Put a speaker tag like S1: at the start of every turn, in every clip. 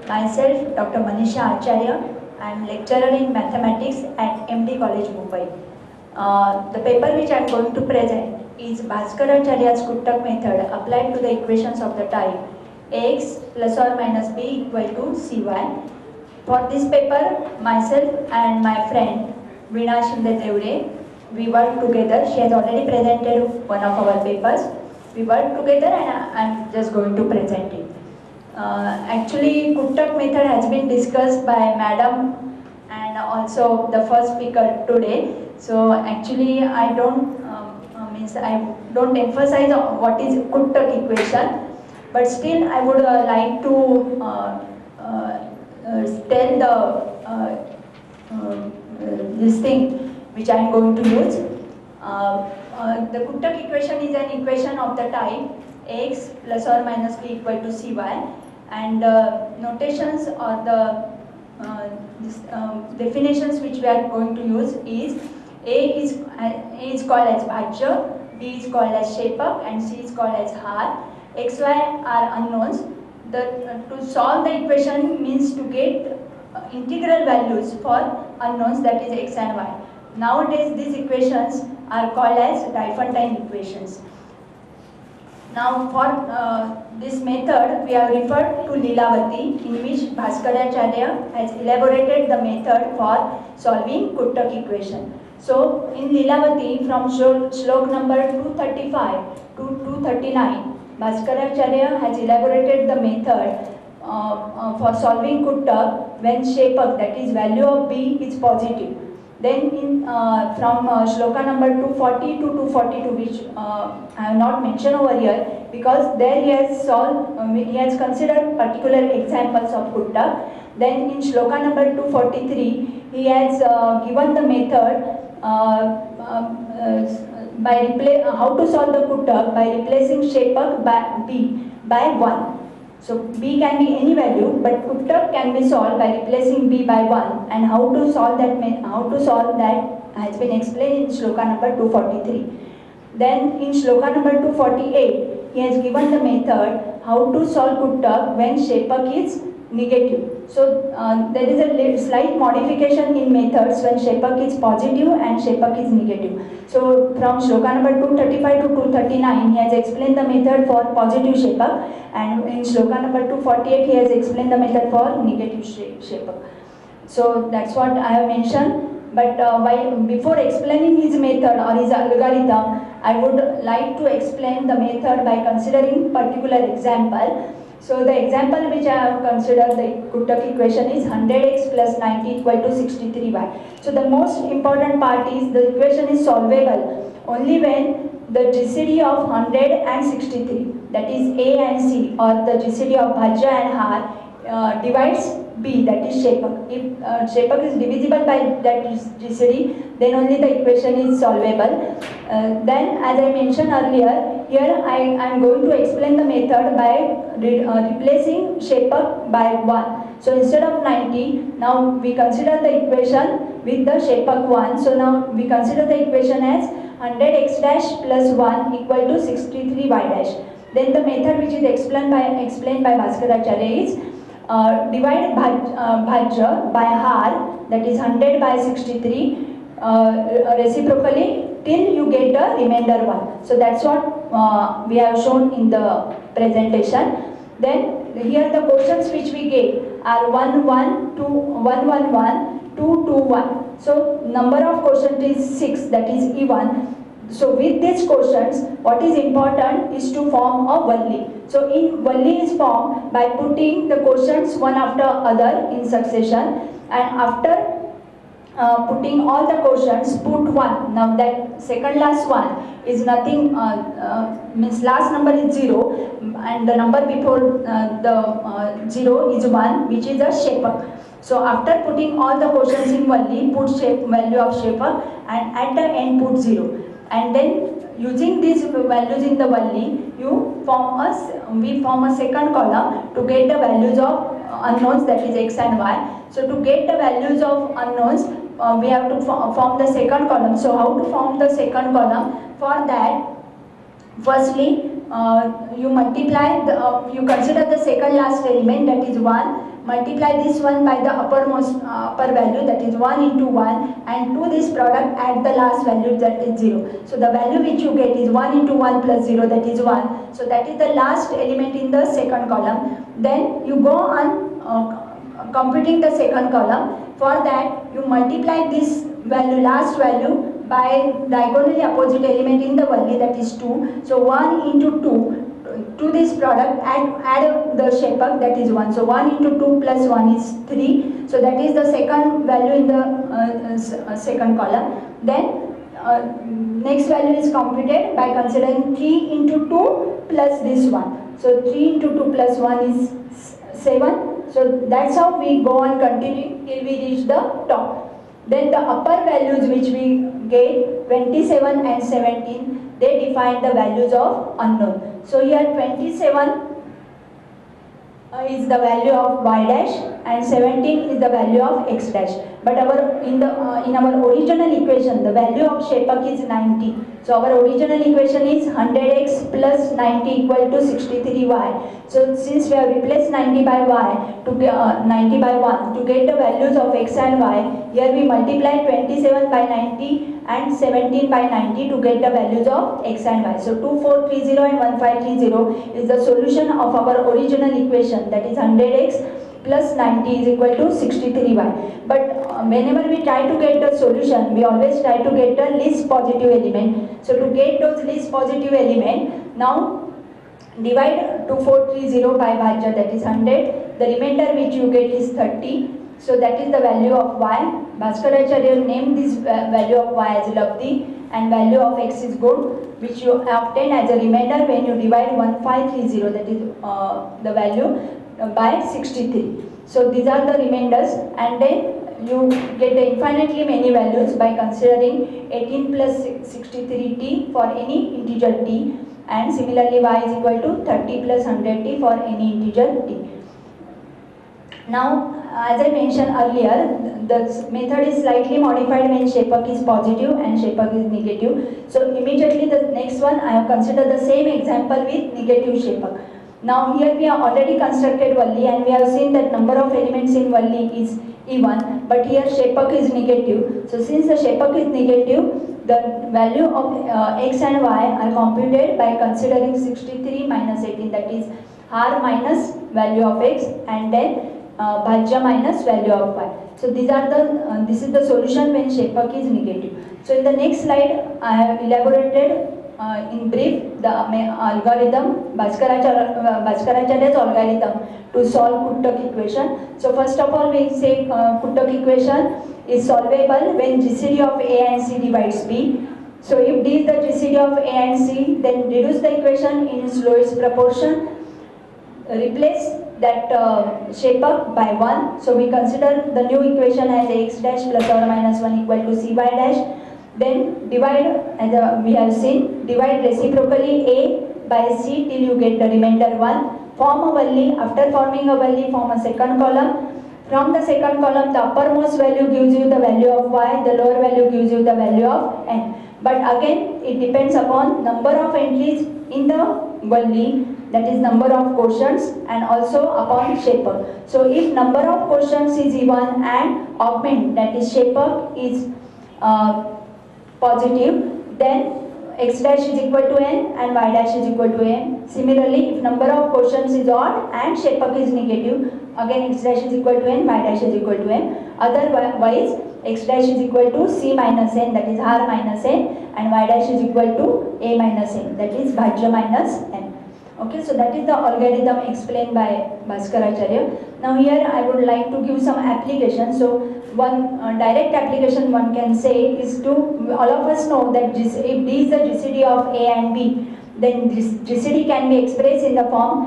S1: Myself, Dr. Manisha Acharya. I am lecturer in mathematics at MD College, Mumbai. The paper which I am going to present is Bhaskaracharya's Kuttak method applied to the equations of the type Ax plus or minus b equal to Cy. For this paper, myself and my friend Veena Shinde Devre, we worked together. She has already presented one of our papers. We worked together and I am just going to present it. Actually, Kuttak method has been discussed by Madam and also the first speaker today. So actually, I don't emphasize on what is Kuttak equation, but still I would like to tell this thing which I am going to use. The Kuttak equation is an equation of the type X plus or minus b equal to Cy, and notations or the definitions which we are going to use is A is called as Bhajya, B is called as Shepak, and C is called as Har. X, Y are unknowns. To solve the equation means to get integral values for unknowns, that is X and Y. Nowadays these equations are called as Diophantine equations. Now for this method we have referred to Lilavati, in which Bhaskaracharya has elaborated the method for solving Kuttak equation. So in Lilavati, from slok number 235 to 239, Bhaskaracharya has elaborated the method for solving Kuttak when Shepak, that is value of b, is positive. Then from shloka number 240 to 242, which I have not mentioned over here because there he has considered particular examples of Kuttak. Then in shloka number 243 he has given the method how to solve the Kuttak by replacing Shepak by b by 1. So b can be any value, but Kuttak can be solved by replacing b by 1, and how to solve that has been explained in shloka number 243. Then in shloka number 248 he has given the method how to solve Kuttak when Shepak is negative. So there is a slight modification in methods when Shepak is positive and Shepak is negative. So from shloka number 235 to 239 he has explained the method for positive Shepak, and in shloka number 248 he has explained the method for negative Shepak. So that's what I have mentioned. But before explaining his method or his algorithm, I would like to explain the method by considering particular example. So the example which I have considered, the Kuttak equation, is 100x plus 90 equal to 63y. So the most important part is the equation is solvable only when the GCD of 100 and 63, that is A and C, or the GCD of Bhajya and Har divides B, that is Shepak. If Shepak is divisible by that GCD, then only the equation is solvable. Then, as I mentioned earlier, here I am going to explain the method by replacing Shepak by 1. So instead of 90, now we consider the equation with the Shepak 1. So now we consider the equation as 100x dash plus 1 equal to 63y dash. Then the method which is explained by Bhaskaracharya is divide Bhajya by Har, that is 100 by 63 reciprocally till you get a remainder 1. So that's what we have shown in the presentation. Then here the questions which we get are 1 1 2 1 1 1 2 2 1. So number of questions is 6, that is E1. So with these questions, what is important is to form a Valli. So in Valli is formed by putting the questions one after other in succession, and after putting all the questions, put 1. Now that second last one is nothing, means last number is 0, and the number before the 0 is 1, which is a Shepak. So after putting all the questions in Valli, put value of Shepak, and at the end put 0. And then using these values in the Valli, we form a second column to get the values of unknowns, that is X and Y. So to get the values of unknowns, we have to form the second column. So how to form the second column? For that, firstly, you multiply, you consider the second last element, that is 1, multiply this one by the upper value, that is 1 into 1, and to this product add the last value, that is 0. So the value which you get is 1 into 1 plus 0, that is 1. So that is the last element in the second column. Then you go on computing the second column. For that you multiply this value, last value, by diagonally opposite element in the value, that is 2. So 1 into 2, to this product add the Shepak, that is 1. So 1 into 2 plus 1 is 3. So that is the second value in the second column. Then next value is computed by considering 3 into 2 plus this one. So 3 into 2 plus 1 is 7. So that's how we go on continuing till we reach the top. Then the upper values which we get, 27 and 17, they define the values of unknown. So here 27 is the value of y dash and 17 is the value of x dash. But in our original equation, the value of Shepak is 90. So our original equation is 100x plus 90 equal to 63y. So since we have replaced 90 by y to 90 by 1 to get the values of x and y, here we multiply 27 by 90 and 17 by 90 to get the values of x and y. So 2430 and 1530 is the solution of our original equation, that is 100x plus 90 is equal to 63y. But whenever we try to get the solution, we always try to get the least positive element. So to get those least positive element, now divide 2430 by Bhajya, that is 100. The remainder which you get is 30. So that is the value of y. Bhaskaracharya named this value of y as Labdhi, and value of x is good, which you obtain as a remainder when you divide 1530, that is the value, by 63. So these are the remainders, and then you get the infinitely many values by considering 18 plus 63t for any integer t, and similarly y is equal to 30 plus 100t for any integer t. Now, as I mentioned earlier, the method is slightly modified when Shepak is positive and Shepak is negative. So immediately the next one, I have considered the same example with negative Shepak. Now here we have already constructed Valli, and we have seen that number of elements in Valli is even, but here Shepak is negative. So since the Shepak is negative, the value of x and y are computed by considering 63 minus 18, that is r minus value of x, and then Bhajya minus value of y. So these are this is the solution when Shepak is negative. So in the next slide, I have elaborated in brief the algorithm, Bhaskaracharya's algorithm to solve Kuttuk equation. So first of all, we say Kuttuk equation is solvable when GCD of A and C divides B. So if D is the GCD of A and C, then reduce the equation in its lowest proportion. Replace that Shepak by 1. So we consider the new equation as Ax dash plus or minus 1 equal to Cy dash. Then divide, as we have seen, divide reciprocally A by C till you get the remainder 1. Form a Valli. After forming a Valli, form a second column. From the second column, the uppermost value gives you the value of y, the lower value gives you the value of n. But again, it depends upon number of entries in the Valli, that is number of quotients, and also upon Shepak. So if number of quotients is even and augment, that is Shepak is positive, then x dash is equal to n and y dash is equal to m. Similarly, if number of quotients is odd and Shepak is negative, again x dash is equal to n, y dash is equal to m. Otherwise, x dash is equal to c minus n, that is r minus n, and y dash is equal to a minus n, that is Bhajya minus n. Okay, so that is the algorithm explained by Bhaskaracharya. Now here I would like to give some application. So one direct application one can say is to, all of us know that if D is the GCD of A and B, then this GCD can be expressed in the form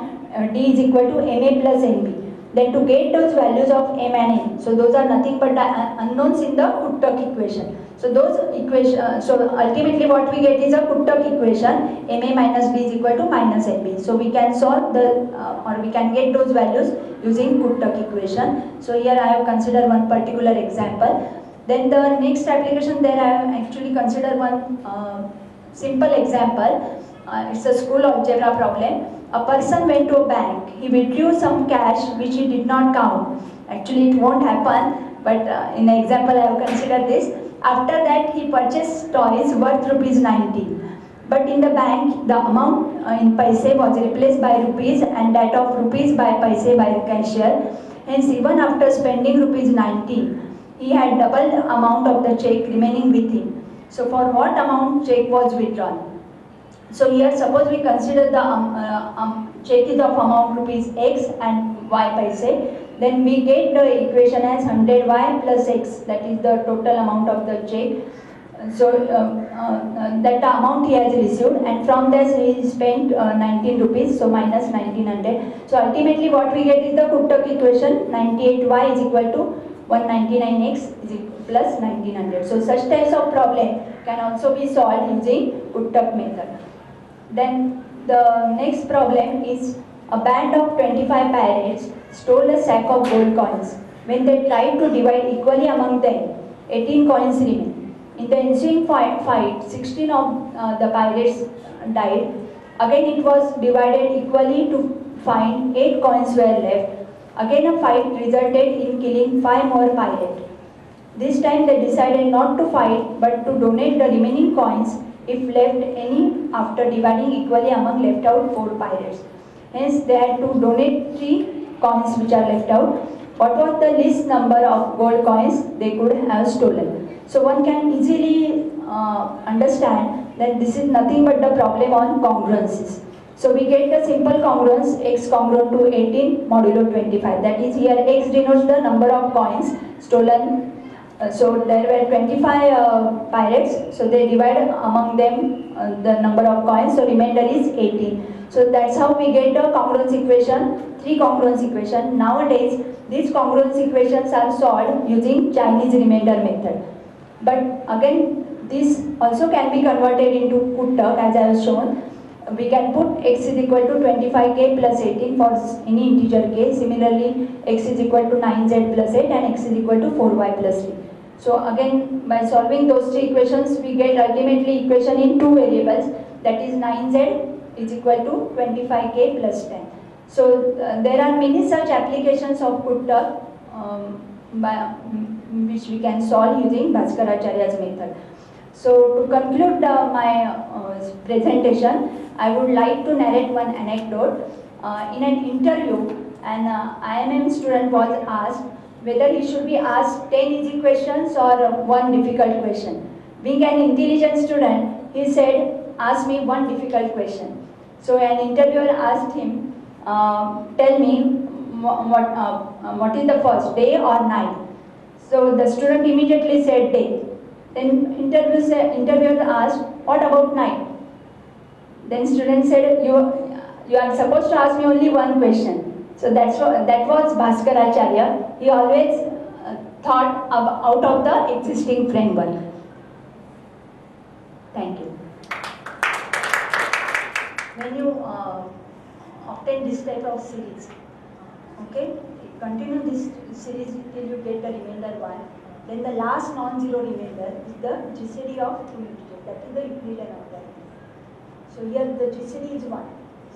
S1: D is equal to MA plus NB. Then to get those values of M and N, so those are nothing but the unknowns in the Kuttuk equation. So those equation, so ultimately what we get is a Kuttuk equation, MA minus B is equal to minus NB. So we can solve the, or we can get those values using Kuttuk equation. So here I have considered one particular example. Then the next application, there I have actually considered one simple example. it's a school algebra problem. A person went to a bank. He withdrew some cash which he did not count. Actually, it won't happen, but in the example I have considered this. After that, he purchased toys worth rupees 90. But in the bank, the amount in paise was replaced by rupees and that of rupees by paise by the cashier. Hence, even after spending rupees 90, he had double the amount of the check remaining with him. So, for what amount check was withdrawn? So here suppose we consider the check is of amount rupees x and y paise, then we get the equation as 100y plus x, that is the total amount of the check. So that the amount he has received, and from this he spent 19 rupees, so minus 1900. So ultimately what we get is the Cook-Tuck equation, 98y is equal to 199x is plus 1900. So such types of problem can also be solved using Cook-Tuck method. Then the next problem is a band of 25 pirates stole a sack of gold coins. When they tried to divide equally among them, 18 coins remained. In the ensuing fight 16 of the pirates died. Again it was divided equally to find 8 coins were left. Again a fight resulted in killing 5 more pirates. This time they decided not to fight but to donate the remaining coins if left any after dividing equally among left out 4 pirates. Hence they had to donate 3 coins which are left out. What was the least number of gold coins they could have stolen? So one can easily understand that this is nothing but the problem on congruencies. So we get the simple congruence x congruent to 18 modulo 25. That is, here x denotes the number of coins stolen. So there were 25 pirates, so they divide among them the number of coins, so remainder is 18. So that's how we get a congruence equation, 3 congruence equation. Nowadays, these congruence equations are solved using Chinese remainder method. But again, this also can be converted into Cook-Tuck as I have shown. We can put x is equal to 25k plus 18 for any integer k. Similarly, x is equal to 9z plus 8 and x is equal to 4y plus 3. So again, by solving those 3 equations, we get ultimately equation in 2 variables, that is 9z is equal to 25k plus 10. So there are many such applications of Cook-Tuck which we can solve using Bhaskaracharya's method. So to conclude my presentation, I would like to narrate one anecdote. In an interview, an IMM student was asked whether he should be asked 10 easy questions or one difficult question. Being an intelligent student, he said, ask me one difficult question. So an interviewer asked him, tell me what is the first, day or night? So the student immediately said day. Then interviewer asked, what about night? Then student said, you are supposed to ask me only one question. So that was Bhaskaracharya. He always thought out of the existing framework. Thank you. When you obtain this type of series, okay, continue this series till you get the remainder 1. Then the last non-zero remainder is the GCD of 2 integers. That is the Euclidean algorithm. So here the GCD is 1.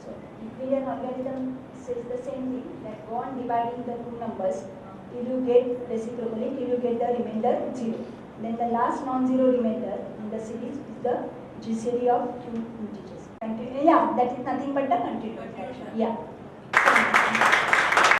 S1: So Euclidean algorithm says the same thing, that go on dividing the 2 numbers till you get reciprocally, till you get the remainder 0. Then the last non-zero remainder in the series is the GCD of 2 integers. Yeah, that is nothing but the continuous fraction. Yeah.